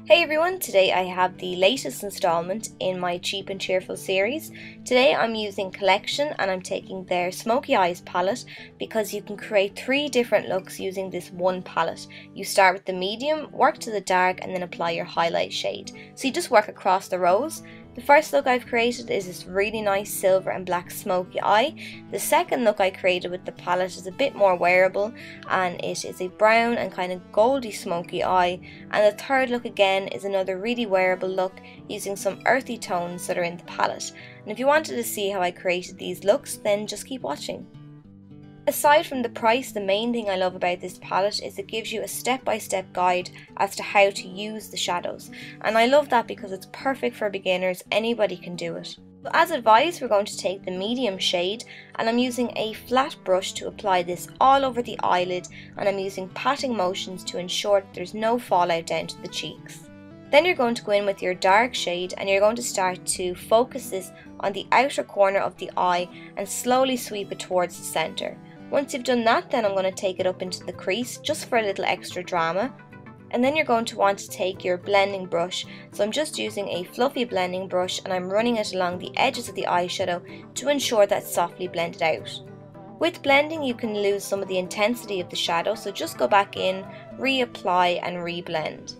Hey everyone, today I have the latest installment in my Cheap and Cheerful series. Today I'm using Collection and I'm taking their Smoky Eyes palette because you can create 3 different looks using this one palette. You start with the medium, work to the dark and then apply your highlight shade. So you just work across the rows. The first look I've created is this really nice silver and black smoky eye. The second look I created with the palette is a bit more wearable and it is a brown and kind of goldy smoky eye. And the third look again is another really wearable look using some earthy tones that are in the palette. And if you wanted to see how I created these looks, then just keep watching. Aside from the price, the main thing I love about this palette is it gives you a step-by-step guide as to how to use the shadows, and I love that because it's perfect for beginners. Anybody can do it. So as advised, we're going to take the medium shade and I'm using a flat brush to apply this all over the eyelid, and I'm using patting motions to ensure that there's no fallout down to the cheeks. Then you're going to go in with your dark shade and you're going to start to focus this on the outer corner of the eye and slowly sweep it towards the centre. Once you've done that, then I'm going to take it up into the crease just for a little extra drama. And then you're going to want to take your blending brush. So I'm just using a fluffy blending brush and I'm running it along the edges of the eyeshadow to ensure that it's softly blended out. With blending you can lose some of the intensity of the shadow, so just go back in, reapply and reblend.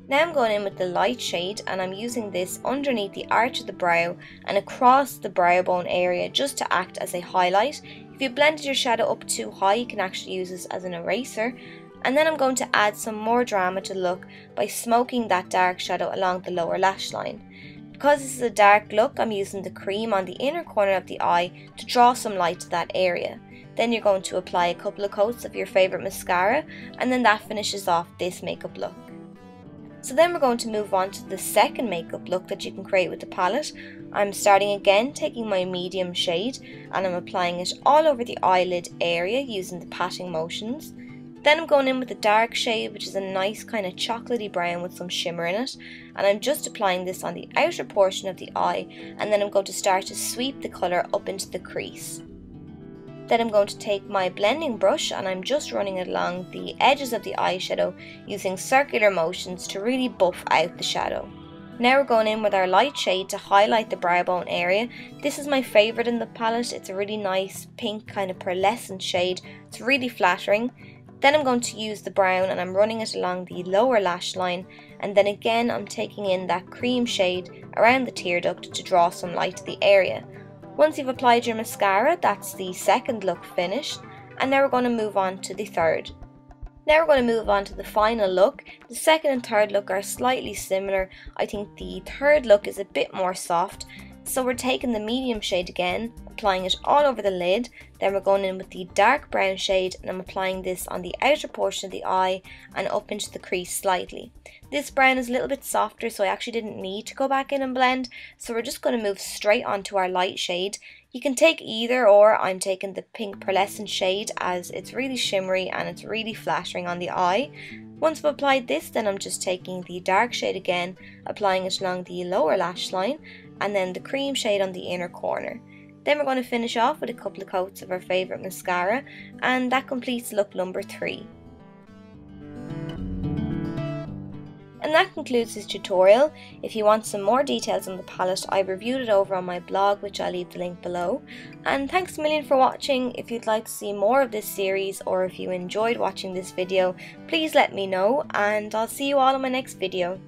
Now I'm going in with the light shade and I'm using this underneath the arch of the brow and across the brow bone area just to act as a highlight. If you blended your shadow up too high, you can actually use this as an eraser. And then I'm going to add some more drama to the look by smoking that dark shadow along the lower lash line. Because this is a dark look, I'm using the cream on the inner corner of the eye to draw some light to that area. Then you're going to apply a couple of coats of your favourite mascara and then that finishes off this makeup look. So then we're going to move on to the second makeup look that you can create with the palette. I'm starting again, taking my medium shade and I'm applying it all over the eyelid area using the patting motions. Then I'm going in with the dark shade, which is a nice kind of chocolatey brown with some shimmer in it, and I'm just applying this on the outer portion of the eye, and then I'm going to start to sweep the colour up into the crease. Then I'm going to take my blending brush and I'm just running it along the edges of the eyeshadow using circular motions to really buff out the shadow. Now we're going in with our light shade to highlight the brow bone area. This is my favourite in the palette. It's a really nice pink kind of pearlescent shade. It's really flattering. Then I'm going to use the brown and I'm running it along the lower lash line, and then again I'm taking in that cream shade around the tear duct to draw some light to the area. Once you've applied your mascara, that's the second look finished, and now we're going to move on to the third. Now we're going to move on to the final look. The second and third look are slightly similar. I think the third look is a bit more soft, so we're taking the medium shade again, applying it all over the lid. Then we're going in with the dark brown shade and I'm applying this on the outer portion of the eye and up into the crease slightly. This brown is a little bit softer, so I actually didn't need to go back in and blend, so we're just going to move straight onto our light shade. You can take either, or I'm taking the pink pearlescent shade as it's really shimmery and it's really flattering on the eye. Once I've applied this, then I'm just taking the dark shade again, applying it along the lower lash line, and then the cream shade on the inner corner. Then we're going to finish off with a couple of coats of our favourite mascara, and that completes look number 3. And that concludes this tutorial. If you want some more details on the palette, I've reviewed it over on my blog, which I'll leave the link below. And thanks a million for watching. If you'd like to see more of this series, or if you enjoyed watching this video, please let me know, and I'll see you all in my next video.